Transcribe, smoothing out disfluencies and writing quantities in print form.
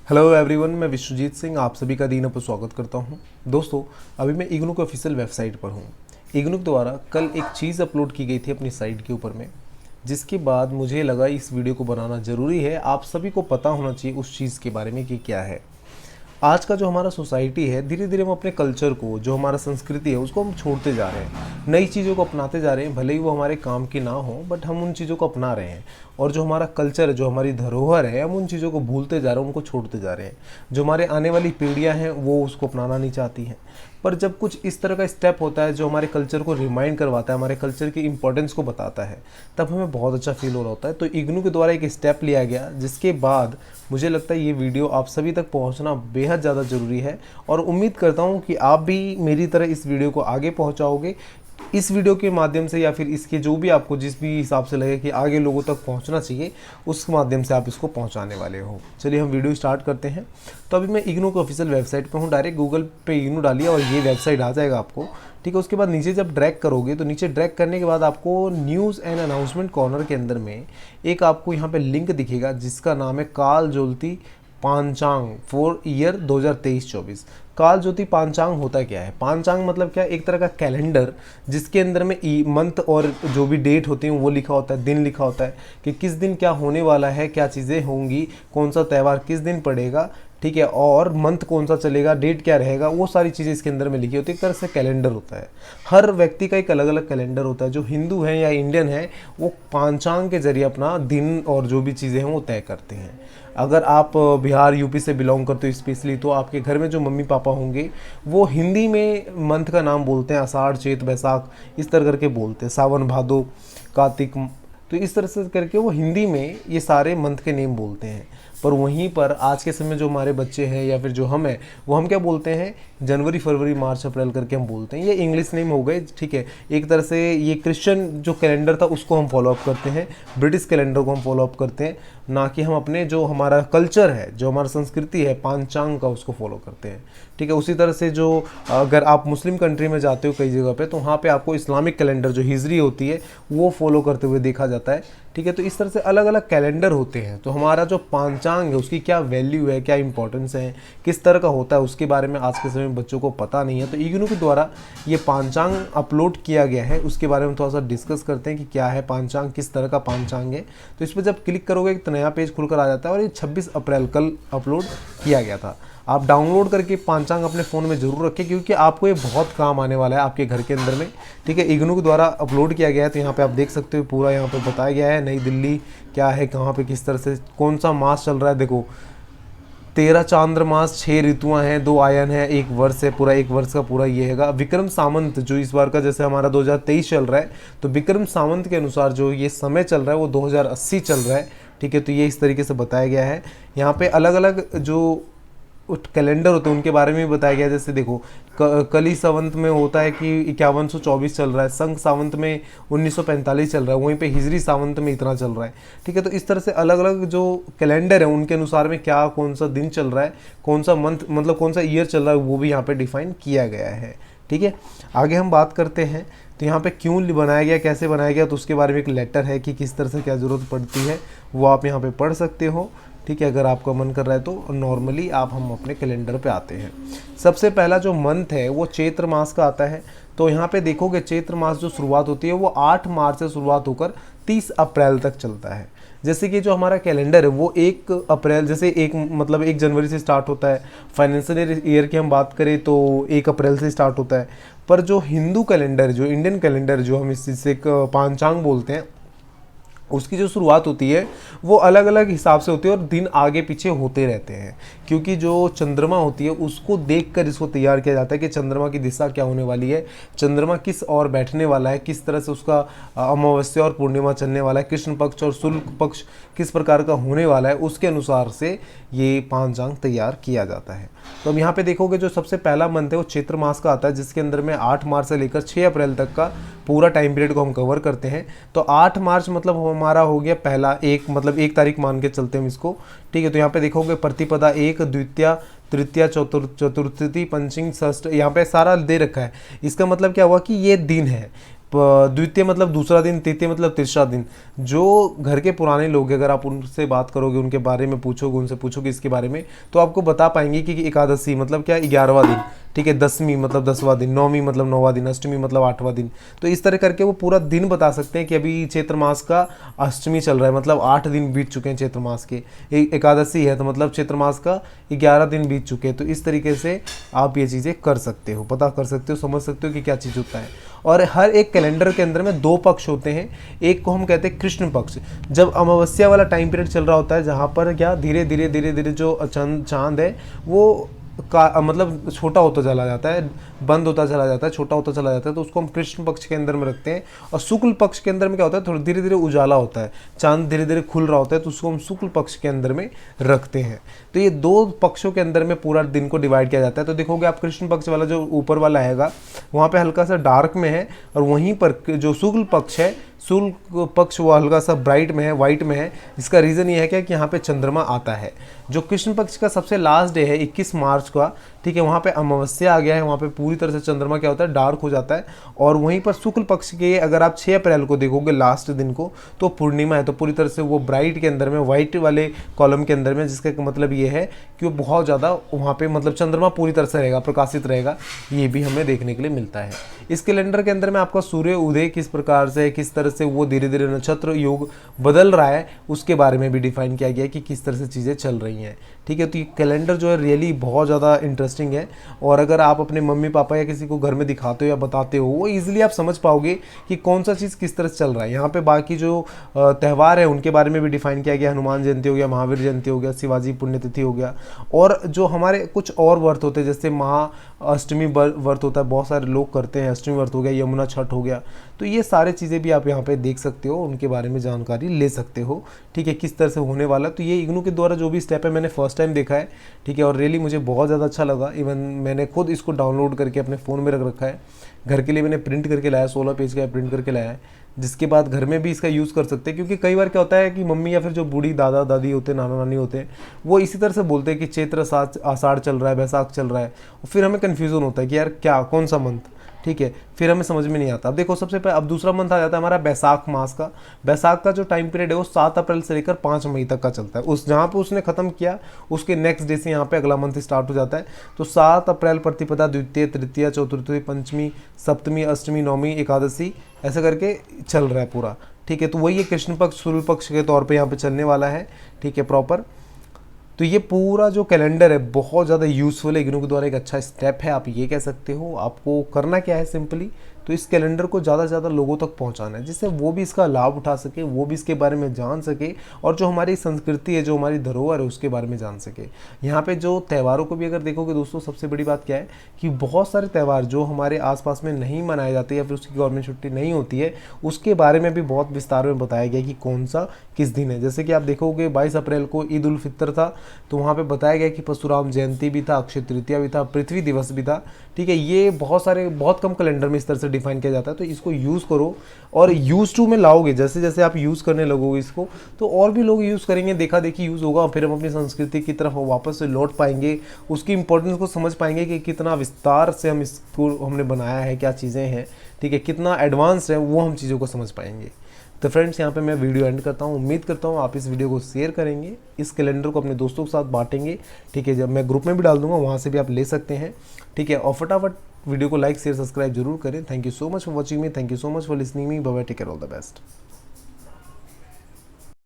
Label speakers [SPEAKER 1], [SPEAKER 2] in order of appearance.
[SPEAKER 1] Hello everyone, मैं विश्वजीत सिंह आप सभी का दीन पर स्वागत करता हूं। दोस्तों, अभी मैं इग्नू के ऑफिशियल वेबसाइट पर हूं। इग्नू द्वारा कल एक चीज़ अपलोड की गई थी अपनी साइट के ऊपर में, जिसके बाद मुझे लगा इस वीडियो को बनाना ज़रूरी है। आप सभी को पता होना चाहिए उस चीज़ के बारे में कि क्या है। आज का जो हमारा सोसाइटी है, धीरे धीरे हम अपने कल्चर को, जो हमारा संस्कृति है, उसको हम छोड़ते जा रहे हैं, नई चीज़ों को अपनाते जा रहे हैं। भले ही वो हमारे काम की ना हो, बट हम उन चीज़ों को अपना रहे हैं। और जो हमारा कल्चर है, जो हमारी धरोहर है, हम उन चीज़ों को भूलते जा रहे हैं, उनको छोड़ते जा रहे हैं। जो हमारे आने वाली पीढ़ियाँ हैं वो उसको अपनाना नहीं चाहती हैं। पर जब कुछ इस तरह का स्टेप होता है जो हमारे कल्चर को रिमाइंड करवाता है, हमारे कल्चर की इंपॉर्टेंस को बताता है, तब हमें बहुत अच्छा फील हो रहा होता है। तो इग्नू के द्वारा एक स्टेप लिया गया, जिसके बाद मुझे लगता है ये वीडियो आप सभी तक पहुंचना बेहद ज़्यादा ज़रूरी है। और उम्मीद करता हूं कि आप भी मेरी तरह इस वीडियो को आगे पहुंचाओगे। इस वीडियो के माध्यम से या फिर इसके जो भी आपको जिस भी हिसाब से लगे कि आगे लोगों तक पहुंचना चाहिए, उस माध्यम से आप इसको पहुंचाने वाले हो। चलिए हम वीडियो स्टार्ट करते हैं। तो अभी मैं इग्नू के ऑफिशियल वेबसाइट पे हूँ। डायरेक्ट गूगल पे इग्नू डालिए और ये वेबसाइट आ जाएगा आपको। ठीक है, उसके बाद नीचे जब ड्रैग करोगे तो नीचे ड्रैग करने के बाद आपको न्यूज़ एंड अनाउंसमेंट कॉर्नर के अंदर में एक आपको यहाँ पे लिंक दिखेगा, जिसका नाम है काल ज्योति पांचांग फॉर ईयर 2023-24। काल ज्योति पांचांग होता क्या है? पांचांग मतलब क्या? एक तरह का कैलेंडर, जिसके अंदर में मंथ और जो भी डेट होती है वो लिखा होता है, दिन लिखा होता है कि किस दिन क्या होने वाला है, क्या चीज़ें होंगी, कौन सा त्यौहार किस दिन पड़ेगा, ठीक है, और मंथ कौन सा चलेगा, डेट क्या रहेगा, वो सारी चीज़ें इसके अंदर में लिखी होती है। एक तरह से कैलेंडर होता है। हर व्यक्ति का एक अलग अलग कैलेंडर होता है। जो हिंदू हैं या इंडियन है, वो पांचांग के जरिए अपना दिन और जो भी चीज़ें हैं वो तय करते हैं। अगर आप बिहार यूपी से बिलोंग करते हो स्पेशली, तो आपके घर में जो मम्मी पापा होंगे वो हिंदी में मंथ का नाम बोलते हैं, आषाढ़ चैत बैसाख इस तरह करके बोलते हैं, सावन भादो कार्तिक। तो इस तरह से करके वो हिंदी में ये सारे मंथ के नेम बोलते हैं। पर वहीं पर आज के समय जो हमारे बच्चे हैं या फिर जो हम हैं, वो हम क्या बोलते हैं? जनवरी फरवरी मार्च अप्रैल करके हम बोलते हैं। ये इंग्लिश नेम हो गए, ठीक है। एक तरह से ये क्रिश्चियन जो कैलेंडर था उसको हम फॉलो अप करते हैं, ब्रिटिश कैलेंडर को हम फॉलो अप करते हैं, ना कि हम अपने जो हमारा कल्चर है, जो हमारा संस्कृति है पांचांग का, उसको फॉलो करते हैं। ठीक है, उसी तरह से जो अगर आप मुस्लिम कंट्री में जाते हो कई जगह पे, तो वहाँ पे आपको इस्लामिक कैलेंडर जो हिजरी होती है वो फॉलो करते हुए देखा जाता है। ठीक है, तो इस तरह से अलग अलग कैलेंडर होते हैं। तो हमारा जो पांचांग है उसकी क्या वैल्यू है, क्या इंपॉर्टेंस है, किस तरह का होता है, उसके बारे में आज के समय में बच्चों को पता नहीं है। तो इग्नू के द्वारा ये पांचांग अपलोड किया गया है, उसके बारे में थोड़ा सा डिस्कस करते हैं कि क्या है पांचांग, किस तरह का पांचांग है। तो इस पर जब क्लिक करोगे एक नया पेज खुलकर आ जाता है, और ये 26 अप्रैल कल अपलोड किया गया था। आप डाउनलोड करके पांचांग अपने फ़ोन में ज़रूर रखें, क्योंकि आपको ये बहुत काम आने वाला है आपके घर के अंदर में। ठीक है, इग्नू के द्वारा अपलोड किया गया है। तो यहाँ पे आप देख सकते हो पूरा यहाँ पे बताया गया है नई दिल्ली क्या है, कहाँ पे किस तरह से कौन सा मास चल रहा है। देखो 13 चांद्र मास, 6 ऋतुआं हैं, 2 आयन है, 1 वर्ष है, पूरा 1 वर्ष का पूरा ये हैगा। विक्रम सावंत जो इस बार का, जैसे हमारा 2023 चल रहा है, तो विक्रम सावंत के अनुसार जो ये समय चल रहा है वो 2080 चल रहा है। ठीक है, तो ये इस तरीके से बताया गया है। यहाँ पे अलग अलग जो कैलेंडर होते हैं उनके बारे में भी बताया गया है। जैसे देखो कली सावंत में होता है कि 5124 चल रहा है, संघ सावंत में 1945 चल रहा है, वहीं पे हिजरी सावंत में इतना चल रहा है। ठीक है, तो इस तरह से अलग अलग जो कैलेंडर है उनके अनुसार में क्या कौन सा दिन चल रहा है, कौन सा मंथ मतलब कौन सा ईयर चल रहा है, वो भी यहाँ पे डिफाइन किया गया है। ठीक है, आगे हम बात करते हैं। तो यहाँ पे क्यों बनाया गया, कैसे बनाया गया, तो उसके बारे में एक लेटर है कि किस तरह से क्या ज़रूरत पड़ती है, वो आप यहाँ पे पढ़ सकते हो। ठीक है, अगर आपका मन कर रहा है तो नॉर्मली आप हम अपने कैलेंडर पे आते हैं। सबसे पहला जो मंथ है वो चैत्र मास का आता है। तो यहाँ पे देखोगे चैत्र मास जो शुरुआत होती है वो 8 मार्च से शुरुआत होकर 30 अप्रैल तक चलता है। जैसे कि जो हमारा कैलेंडर है वो 1 अप्रैल, जैसे 1 जनवरी से स्टार्ट होता है। फाइनेंशियल ईयर की हम बात करें तो 1 अप्रैल से स्टार्ट होता है। पर जो हिंदू कैलेंडर, जो इंडियन कैलेंडर, जो हम इससे पांचांग बोलते हैं, उसकी जो शुरुआत होती है वो अलग अलग हिसाब से होती है और दिन आगे पीछे होते रहते हैं, क्योंकि जो चंद्रमा होती है उसको देखकर इसको तैयार किया जाता है कि चंद्रमा की दिशा क्या होने वाली है, चंद्रमा किस ओर बैठने वाला है, किस तरह से उसका अमावस्या और पूर्णिमा चलने वाला है, कृष्ण पक्ष और शुक्ल पक्ष किस प्रकार का होने वाला है, उसके अनुसार से ये पांचांग तैयार किया जाता है। तो अब यहाँ पे देखोगे जो सबसे पहला मंथ है वो चैत्र मास का आता है, जिसके अंदर में 8 मार्च से लेकर 6 अप्रैल तक का पूरा टाइम पीरियड को हम कवर करते हैं। तो 8 मार्च मतलब हमारा हो गया पहला, मतलब 1 तारीख मान के चलते हैं हम इसको। ठीक है, तो यहाँ पे देखोगे प्रतिपदा 1, द्वितीया, तृतीया, चतुर्थी, पंचमी, षष्ठ, यहाँ पे सारा दे रखा है। इसका मतलब क्या हुआ कि ये दिन है। द्वितीय मतलब दूसरा दिन, तृतीय मतलब तीसरा दिन। जो घर के पुराने लोग हैं, अगर आप उनसे बात करोगे, उनके बारे में पूछोगे, उनसे पूछोगे इसके बारे में, तो आपको बता पाएंगे कि एकादशी मतलब क्या, 11वां दिन, ठीक है, दसवीं मतलब 10वां दिन, नौवीं मतलब 9वां दिन, अष्टमी मतलब 8वां दिन। तो इस तरह करके वो पूरा दिन बता सकते हैं कि अभी चैत्र मास का अष्टमी चल रहा है, मतलब 8 दिन बीत चुके हैं चैत्र मास के। एकादशी है तो मतलब चैत्र मास का 11 दिन बीत चुके हैं। तो इस तरीके से आप ये चीज़ें कर सकते हो, पता कर सकते हो, समझ सकते हो कि क्या चीज़ होता है। और हर एक कैलेंडर के अंदर में 2 पक्ष होते हैं। एक को हम कहते हैं कृष्ण पक्ष, जब अमावस्या वाला टाइम पीरियड चल रहा होता है, जहाँ पर क्या धीरे धीरे धीरे धीरे जो चांद है वो का मतलब छोटा होता चला जाता है, बंद होता चला जाता है, छोटा होता चला जाता है, तो उसको हम कृष्ण पक्ष के अंदर में रखते हैं। और शुक्ल पक्ष के अंदर में क्या होता है, थोड़ा धीरे धीरे उजाला होता है, चांद धीरे धीरे खुल रहा होता है, तो उसको हम शुक्ल पक्ष के अंदर में रखते हैं। तो ये 2 पक्षों के अंदर में पूरा दिन को डिवाइड किया जाता है। तो देखोगे आप कृष्ण पक्ष वाला जो ऊपर वाला हैगा वहाँ पे हल्का सा डार्क में है, और वहीं पर जो शुक्ल पक्ष है, शुक्ल पक्ष वो हल्का सा ब्राइट में है, वाइट में है। इसका रीज़न ये है क्या कि यहाँ पे चंद्रमा आता है। जो कृष्ण पक्ष का सबसे लास्ट डे है 21 मार्च का, ठीक है, वहाँ पे अमावस्या आ गया है, वहाँ पे पूरी तरह से चंद्रमा क्या होता है, डार्क हो जाता है। और वहीं पर शुक्ल पक्ष के अगर आप 6 अप्रैल को देखोगे लास्ट दिन को, तो पूर्णिमा है, तो पूरी तरह से वो ब्राइट के अंदर में, वाइट वाले कॉलम के अंदर में, जिसका मतलब ये है कि वो बहुत ज़्यादा वहाँ पे मतलब चंद्रमा पूरी तरह से रहेगा, प्रकाशित रहेगा। ये भी हमें देखने के लिए मिलता है। इस कैलेंडर के अंदर में आपका सूर्य उदय किस प्रकार से, किस तरह से वो धीरे धीरे नक्षत्र योग बदल रहा है, उसके बारे में भी डिफाइन किया गया है कि किस तरह से चीज़ें चल रही हैं, ठीक है। तो ये कैलेंडर जो है रियली बहुत ज़्यादा इंटरेस्टिंग है। और अगर आप अपने मम्मी पापा या किसी को घर में दिखाते हो या बताते हो, वो ईजिली आप समझ पाओगे कि कौन सा चीज़ किस तरह से चल रहा है। यहाँ पे बाकी जो त्यौहार है उनके बारे में भी डिफाइन किया गया, हनुमान जयंती हो गया, महावीर जयंती हो गया, शिवाजी पुण्यतिथि हो गया, और जो हमारे कुछ और व्रत होते हैं, जैसे अष्टमी व्रत होता है, बहुत सारे लोग करते हैं, अष्टमी व्रत हो गया, यमुना छठ हो गया। तो ये सारे चीज़ें भी आप यहाँ पे देख सकते हो, उनके बारे में जानकारी ले सकते हो, ठीक है, किस तरह से होने वाला। तो ये इग्नू के द्वारा जो भी स्टेप है मैंने फर्स्ट टाइम देखा है, ठीक है, और रियली मुझे बहुत ज़्यादा अच्छा लगा। इवन मैंने खुद इसको डाउनलोड करके अपने फ़ोन में रख रखा है। घर के लिए मैंने प्रिंट करके लाया, 16 पेज का प्रिंट करके लाया है, जिसके बाद घर में भी इसका यूज़ कर सकते हैं। क्योंकि कई बार क्या होता है कि मम्मी या फिर जो बूढ़ी दादा दादी होते हैं, नाना नानी होते हैं, वो इसी तरह से बोलते हैं कि चैत्र आषाढ़ चल रहा है, बैसाख चल रहा है, और फिर हमें कन्फ्यूज़न होता है कि यार क्या, कौन सा मंथ, ठीक है, फिर हमें समझ में नहीं आता। अब देखो सबसे पहले अब दूसरा मंथ आ जाता है हमारा बैसाख मास का। बैसाख का जो टाइम पीरियड है वो 7 अप्रैल से लेकर 5 मई तक का चलता है। उस जहाँ पे उसने खत्म किया उसके नेक्स्ट डे से यहाँ पे अगला मंथ स्टार्ट हो जाता है। तो 7 अप्रैल प्रतिपदा, द्वितीय, तृतीय, चतुर्थी, पंचमी, सप्तमी, अष्टमी, नौमी, एकादशी, ऐसा करके चल रहा है पूरा, ठीक है। तो वही है कृष्ण पक्ष शुक्ल पक्ष के तौर पर यहाँ पे चलने वाला है, ठीक है, प्रॉपर। तो ये पूरा जो कैलेंडर है बहुत ज़्यादा यूज़फुल है, इग्नू के द्वारा एक अच्छा स्टेप है, आप ये कह सकते हो। आपको करना क्या है, सिंपली तो इस कैलेंडर को ज़्यादा से ज़्यादा लोगों तक पहुंचाना है, जिससे वो भी इसका लाभ उठा सके, वो भी इसके बारे में जान सके, और जो हमारी संस्कृति है, जो हमारी धरोहर है, उसके बारे में जान सके। यहाँ पे जो त्योहारों को भी अगर देखोगे दोस्तों, सबसे बड़ी बात क्या है कि बहुत सारे त्यौहार जो हमारे आसपास में नहीं मनाए जाते या फिर उसकी गवर्नमेंट छुट्टी नहीं होती है, उसके बारे में भी बहुत विस्तार में बताया गया कि कौन सा किस दिन है। जैसे कि आप देखोगे 22 अप्रैल को ईद उल फितर था, तो वहाँ पे बताया गया कि परशुराम जयंती भी था, अक्षय तृतीया भी था, पृथ्वी दिवस भी था, ठीक है। ये बहुत कम कैलेंडर में इस तरह से डिफाइन किया जाता है। तो इसको यूज़ करो और यूज टू में लाओगे। जैसे जैसे आप यूज़ करने लगोगे इसको, तो और भी लोग यूज़ करेंगे, देखा देखी यूज़ होगा, फिर हम अपनी संस्कृति की तरफ वापस से लौट पाएंगे, उसकी इंपॉर्टेंस को समझ पाएंगे कि कितना विस्तार से हम इसको हमने बनाया है, क्या चीज़ें हैं, ठीक है, कितना एडवांस है, वो हम चीज़ों को समझ पाएंगे। तो फ्रेंड्स, यहाँ पे मैं वीडियो एंड करता हूँ। उम्मीद करता हूँ आप इस वीडियो को शेयर करेंगे, इस कैलेंडर को अपने दोस्तों के साथ बांटेंगे, ठीक है। जब मैं ग्रुप में भी डाल दूंगा, वहाँ से भी आप ले सकते हैं, ठीक है। और फटाफट वीडियो को लाइक शेयर सब्सक्राइब जरूर करें। Thank you so much for watching me, thank you so much for listening me, bye bye, take care, all the best.